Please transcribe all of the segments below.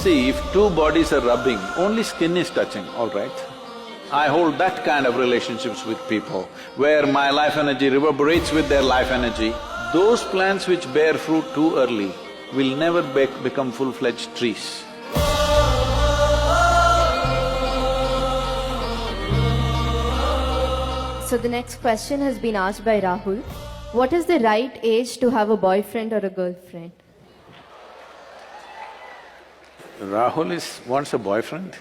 See, if two bodies are rubbing, only skin is touching, all right? I hold that kind of relationships with people, where my life energy reverberates with their life energy. Those plants which bear fruit too early will never become full-fledged trees. So the next question has been asked by Rahul. What is the right age to have a boyfriend or a girlfriend? Rahul wants a boyfriend.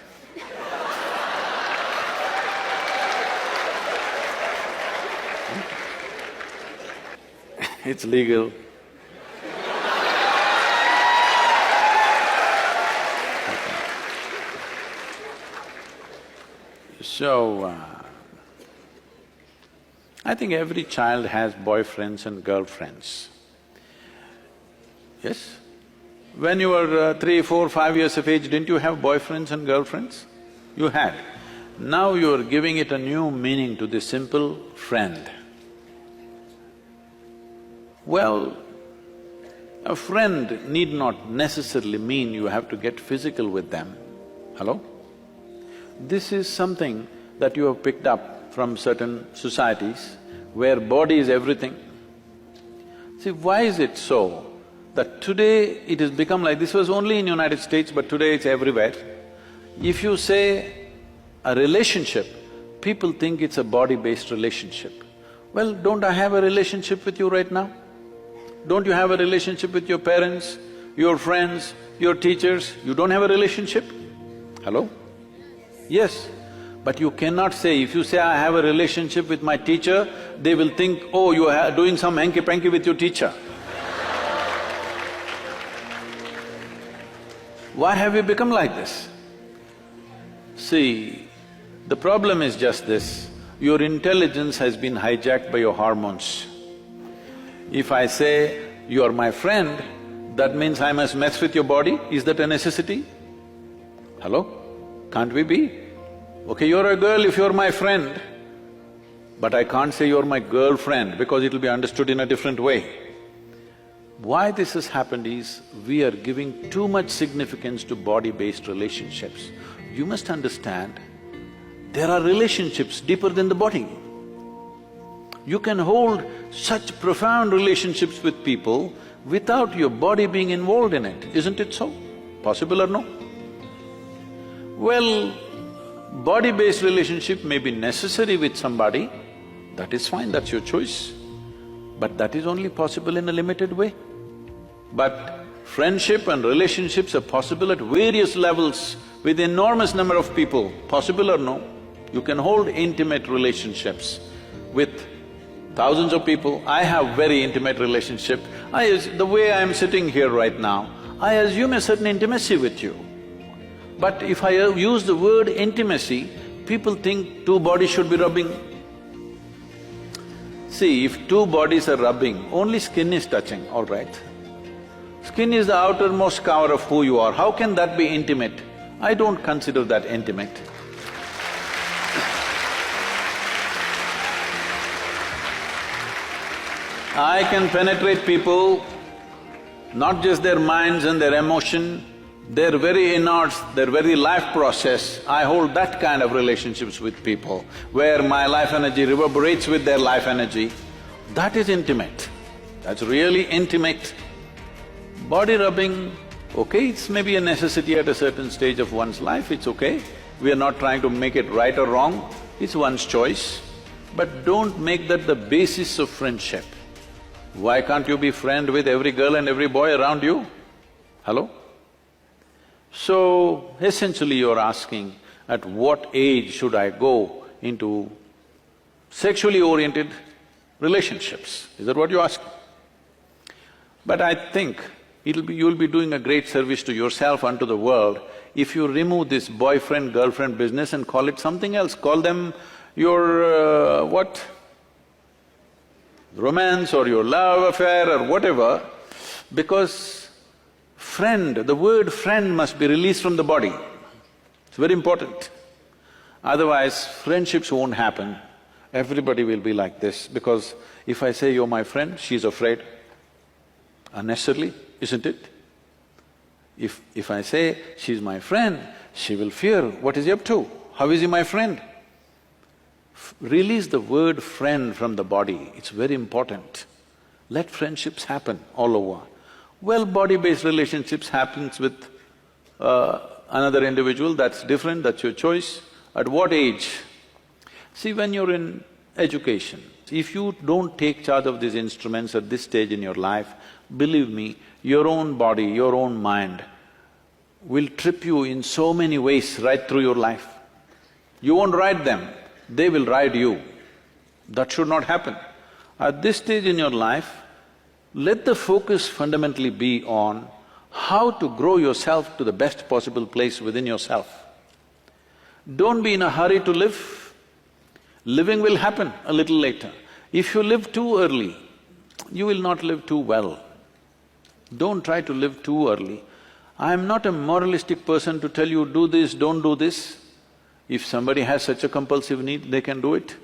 It's legal. So, I think every child has boyfriends and girlfriends. Yes? When you were 3, 4, 5 years of age, didn't you have boyfriends and girlfriends? You had. Now you are giving it a new meaning to this simple friend. Well, a friend need not necessarily mean you have to get physical with them. Hello? This is something that you have picked up from certain societies where body is everything. See, why is it so that today it has become like… this was only in United States, but today it's everywhere. If you say a relationship, people think it's a body-based relationship. Well, don't I have a relationship with you right now? Don't you have a relationship with your parents, your friends, your teachers? You don't have a relationship? Hello? Yes. But you cannot say, if you say, I have a relationship with my teacher, they will think, oh, you are doing some hanky-panky with your teacher. Why have you become like this? See, the problem is just this, your intelligence has been hijacked by your hormones. If I say, you are my friend, that means I must mess with your body, is that a necessity? Hello? Can't we be? Okay, you're a girl if you're my friend, but I can't say you're my girlfriend because it'll be understood in a different way. Why this has happened is, we are giving too much significance to body-based relationships. You must understand, there are relationships deeper than the body. You can hold such profound relationships with people without your body being involved in it, isn't it so? Possible or no? Well, body-based relationship may be necessary with somebody, that is fine, that's your choice. But that is only possible in a limited way. But friendship and relationships are possible at various levels with enormous number of people, possible or no? You can hold intimate relationships with thousands of people. I have very intimate relationship. The way I am sitting here right now, I assume a certain intimacy with you. But if I use the word intimacy, people think two bodies should be rubbing. See, if two bodies are rubbing, only skin is touching, all right? Skin is the outermost cover of who you are. How can that be intimate? I don't consider that intimate. I can penetrate people, not just their minds and their emotion, their very innards, their very life process. I hold that kind of relationships with people, where my life energy reverberates with their life energy. That is intimate. That's really intimate. Body rubbing, okay, it's maybe a necessity at a certain stage of one's life, it's okay. We are not trying to make it right or wrong, it's one's choice. But don't make that the basis of friendship. Why can't you be friend with every girl and every boy around you? Hello? So, essentially you're asking, at what age should I go into sexually oriented relationships? Is that what you're asking? But I think you'll be doing a great service to yourself and to the world if you remove this boyfriend-girlfriend business and call it something else. Call them your what? Romance or your love affair or whatever, because friend, the word friend must be released from the body. It's very important. Otherwise, friendships won't happen. Everybody will be like this, because if I say you're my friend, she's afraid. Unnecessarily, isn't it? If I say, she's my friend, she will fear, what is he up to? How is he my friend? Release the word friend from the body, it's very important. Let friendships happen all over. Well, body-based relationships happens with another individual, that's different, that's your choice. At what age? See, when you're in education, if you don't take charge of these instruments at this stage in your life, believe me, your own body, your own mind will trip you in so many ways right through your life. You won't ride them, they will ride you. That should not happen. At this stage in your life, let the focus fundamentally be on how to grow yourself to the best possible place within yourself. Don't be in a hurry to live. Living will happen a little later. If you live too early, you will not live too well. Don't try to live too early. I am not a moralistic person to tell you, do this, don't do this. If somebody has such a compulsive need, they can do it.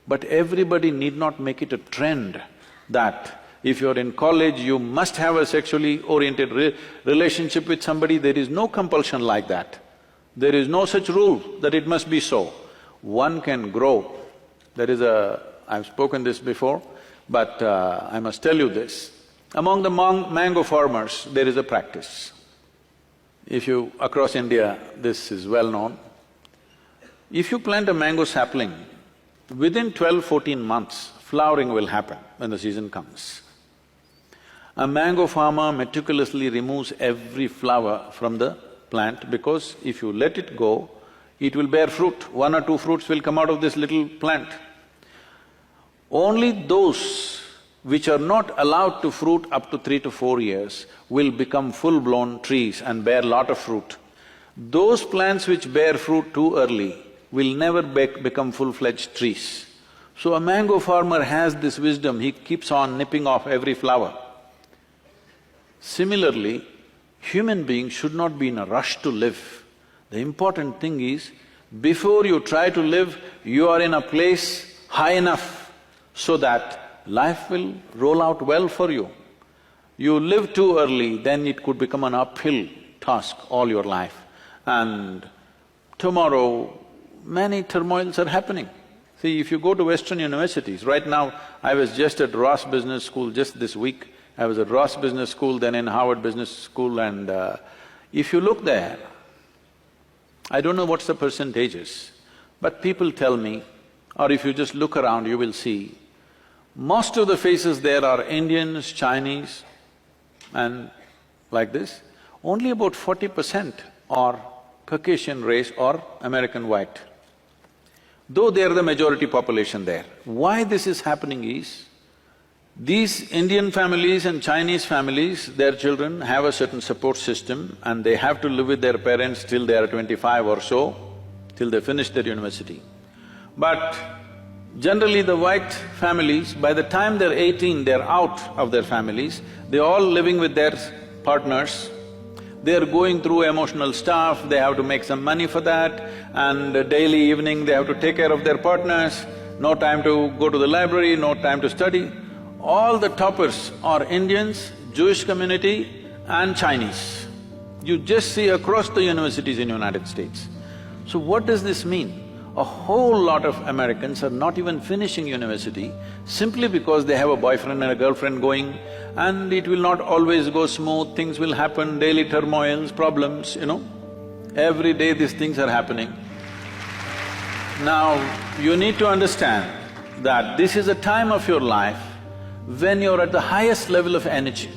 But everybody need not make it a trend that if you're in college, you must have a sexually oriented relationship with somebody. There is no compulsion like that. There is no such rule that it must be so. One can grow. There is I've spoken this before, but I must tell you this. Among the mango farmers, there is a practice. If you… across India, this is well known. If you plant a mango sapling, within 12–14 months, flowering will happen when the season comes. A mango farmer meticulously removes every flower from the plant because if you let it go, it will bear fruit. 1 or 2 fruits will come out of this little plant. Only those which are not allowed to fruit up to 3 to 4 years will become full-blown trees and bear lot of fruit. Those plants which bear fruit too early will never become full-fledged trees. So a mango farmer has this wisdom, he keeps on nipping off every flower. Similarly, human beings should not be in a rush to live. The important thing is, before you try to live, you are in a place high enough so that life will roll out well for you. You live too early, then it could become an uphill task all your life. And tomorrow, many turmoils are happening. See, if you go to Western universities, right now I was just at Ross Business School just this week. I was at Ross Business School, then in Harvard Business School, and if you look there, I don't know what's the percentages, but people tell me, or if you just look around, you will see, most of the faces there are Indians, Chinese, and like this. Only about 40% are Caucasian race or American white, though they are the majority population there. Why this is happening is, these Indian families and Chinese families, their children have a certain support system and they have to live with their parents till they are 25 or so, till they finish their university. But generally the white families, by the time they're 18, they're out of their families, they're all living with their partners, they're going through emotional stuff, they have to make some money for that, and daily evening they have to take care of their partners, no time to go to the library, no time to study. All the toppers are Indians, Jewish community and Chinese. You just see across the universities in United States. So what does this mean? A whole lot of Americans are not even finishing university simply because they have a boyfriend and a girlfriend going, and it will not always go smooth, things will happen, daily turmoils, problems, you know. Every day these things are happening. Now, you need to understand that this is a time of your life when you're at the highest level of energy.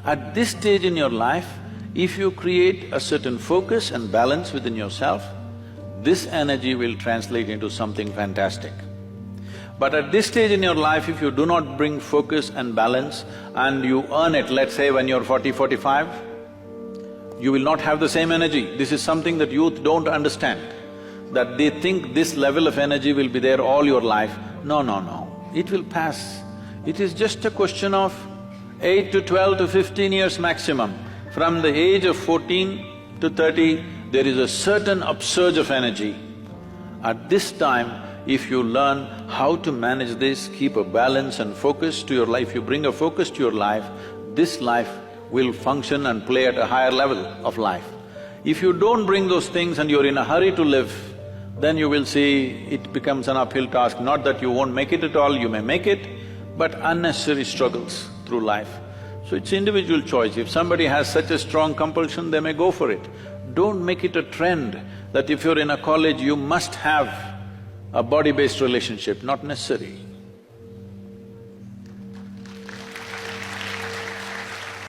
At this stage in your life, if you create a certain focus and balance within yourself, this energy will translate into something fantastic. But at this stage in your life, if you do not bring focus and balance and you earn it, let's say when you're 40, 45, you will not have the same energy. This is something that youth don't understand, that they think this level of energy will be there all your life. No, no, no. It will pass. It is just a question of 8 to 12 to 15 years maximum. From the age of 14 to 30, there is a certain upsurge of energy. At this time, if you learn how to manage this, keep a balance and focus to your life, you bring a focus to your life, this life will function and play at a higher level of life. If you don't bring those things and you're in a hurry to live, then you will see it becomes an uphill task. Not that you won't make it at all, you may make it, but unnecessary struggles through life. So it's individual choice. If somebody has such a strong compulsion, they may go for it. Don't make it a trend that if you're in a college, you must have a body-based relationship, not necessary.